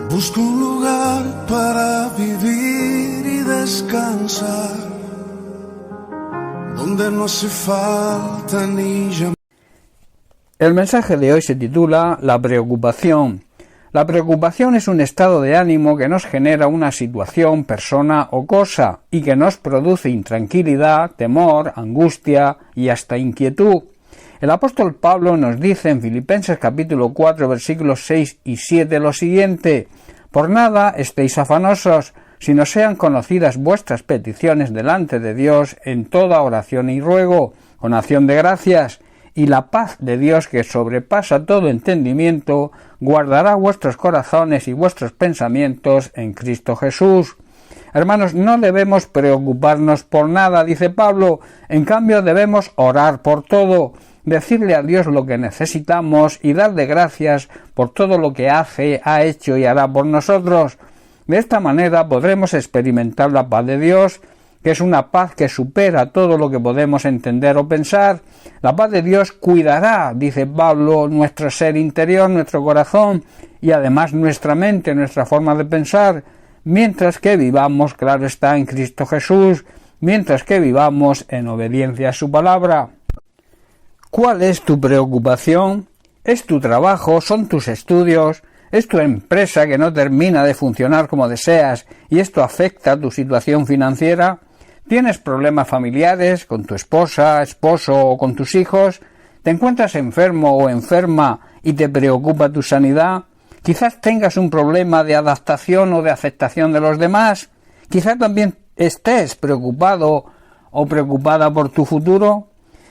Busco un lugar para vivir y descansar, donde no hace falta ni llamar. El mensaje de hoy se titula La preocupación. La preocupación es un estado de ánimo que nos genera una situación, persona o cosa y que nos produce intranquilidad, temor, angustia y hasta inquietud. El apóstol Pablo nos dice en Filipenses capítulo 4 versículos 6 y 7 lo siguiente: Por nada estéis afanosos, sino sean conocidas vuestras peticiones delante de Dios en toda oración y ruego, con acción de gracias, y la paz de Dios, que sobrepasa todo entendimiento, guardará vuestros corazones y vuestros pensamientos en Cristo Jesús. Hermanos, no debemos preocuparnos por nada, dice Pablo, en cambio debemos orar por todo, decirle a Dios lo que necesitamos y darle gracias por todo lo que hace, ha hecho y hará por nosotros. De esta manera podremos experimentar la paz de Dios, que es una paz que supera todo lo que podemos entender o pensar. La paz de Dios cuidará, dice Pablo, nuestro ser interior, nuestro corazón y además nuestra mente, nuestra forma de pensar, mientras que vivamos, claro está, en Cristo Jesús, mientras que vivamos en obediencia a su palabra. ¿Cuál es tu preocupación? ¿Es tu trabajo? ¿Son tus estudios? ¿Es tu empresa que no termina de funcionar como deseas y esto afecta a tu situación financiera? ¿Tienes problemas familiares con tu esposa, esposo o con tus hijos? ¿Te encuentras enfermo o enferma y te preocupa tu sanidad? Quizás tengas un problema de adaptación o de aceptación de los demás. Quizás también estés preocupado o preocupada por tu futuro.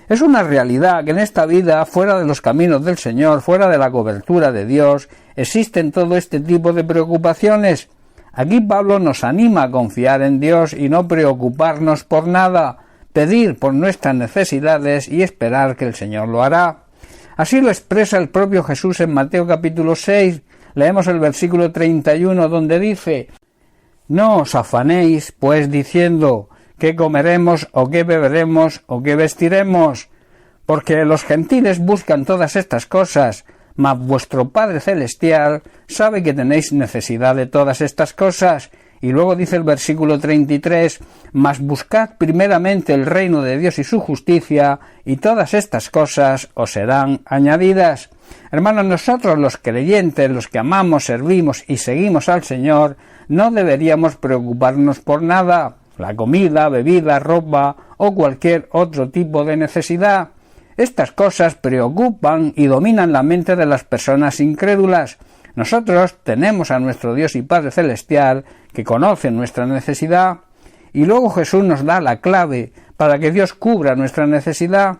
Es una realidad que en esta vida, fuera de los caminos del Señor, fuera de la cobertura de Dios, existen todo este tipo de preocupaciones. Aquí Pablo nos anima a confiar en Dios y no preocuparnos por nada, pedir por nuestras necesidades y esperar que el Señor lo hará. Así lo expresa el propio Jesús en Mateo capítulo 6. Leemos el versículo 31 donde dice: No os afanéis, pues, diciendo ¿qué comeremos o qué beberemos o qué vestiremos? Porque los gentiles buscan todas estas cosas, mas vuestro Padre Celestial sabe que tenéis necesidad de todas estas cosas. Y luego dice el versículo 33, mas buscad primeramente el reino de Dios y su justicia, y todas estas cosas os serán añadidas. Hermanos, nosotros los creyentes, los que amamos, servimos y seguimos al Señor, no deberíamos preocuparnos por nada, la comida, bebida, ropa o cualquier otro tipo de necesidad. Estas cosas preocupan y dominan la mente de las personas incrédulas. Nosotros tenemos a nuestro Dios y Padre Celestial que conoce nuestra necesidad y luego Jesús nos da la clave para que Dios cubra nuestra necesidad.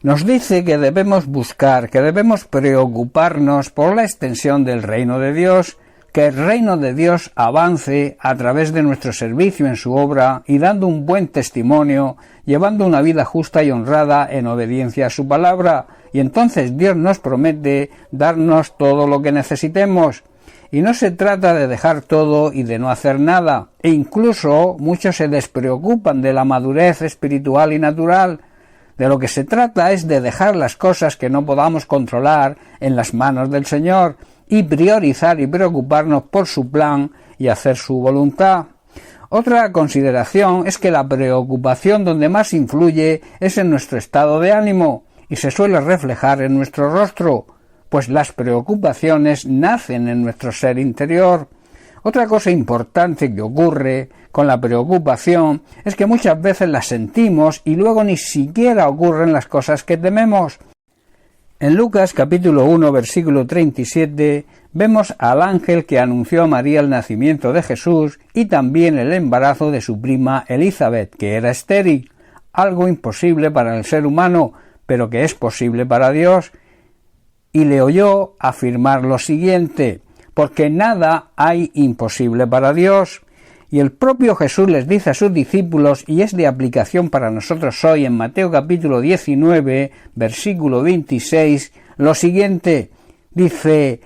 Nos dice que debemos buscar, que debemos preocuparnos por la extensión del reino de Dios, que el reino de Dios avance a través de nuestro servicio en su obra y dando un buen testimonio, llevando una vida justa y honrada en obediencia a su palabra, y entonces Dios nos promete darnos todo lo que necesitemos. Y no se trata de dejar todo y de no hacer nada, e incluso muchos se despreocupan de la madurez espiritual y natural. De lo que se trata es de dejar las cosas que no podamos controlar en las manos del Señor y priorizar y preocuparnos por su plan y hacer su voluntad. Otra consideración es que la preocupación donde más influye es en nuestro estado de ánimo y se suele reflejar en nuestro rostro, pues las preocupaciones nacen en nuestro ser interior. Otra cosa importante que ocurre con la preocupación es que muchas veces la sentimos y luego ni siquiera ocurren las cosas que tememos. En Lucas capítulo 1 versículo 37 vemos al ángel que anunció a María el nacimiento de Jesús y también el embarazo de su prima Elizabeth, que era estéril, algo imposible para el ser humano, pero que es posible para Dios, y le oyó afirmar lo siguiente: porque nada hay imposible para Dios. Y el propio Jesús les dice a sus discípulos, y es de aplicación para nosotros hoy en Mateo capítulo 19, versículo 26, lo siguiente. Dice: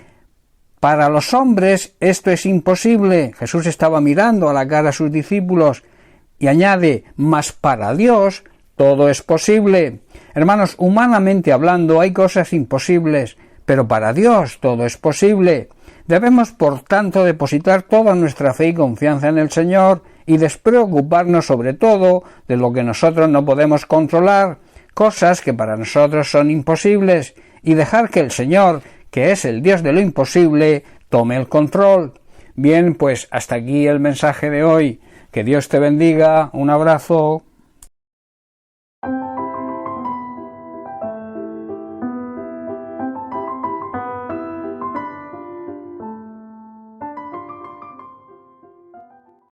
para los hombres esto es imposible. Jesús estaba mirando a la cara a sus discípulos y añade: mas para Dios todo es posible. Hermanos, humanamente hablando hay cosas imposibles, pero para Dios todo es posible. Debemos, por tanto, depositar toda nuestra fe y confianza en el Señor y despreocuparnos sobre todo de lo que nosotros no podemos controlar, cosas que para nosotros son imposibles, y dejar que el Señor, que es el Dios de lo imposible, tome el control. Bien, pues hasta aquí el mensaje de hoy. Que Dios te bendiga. Un abrazo.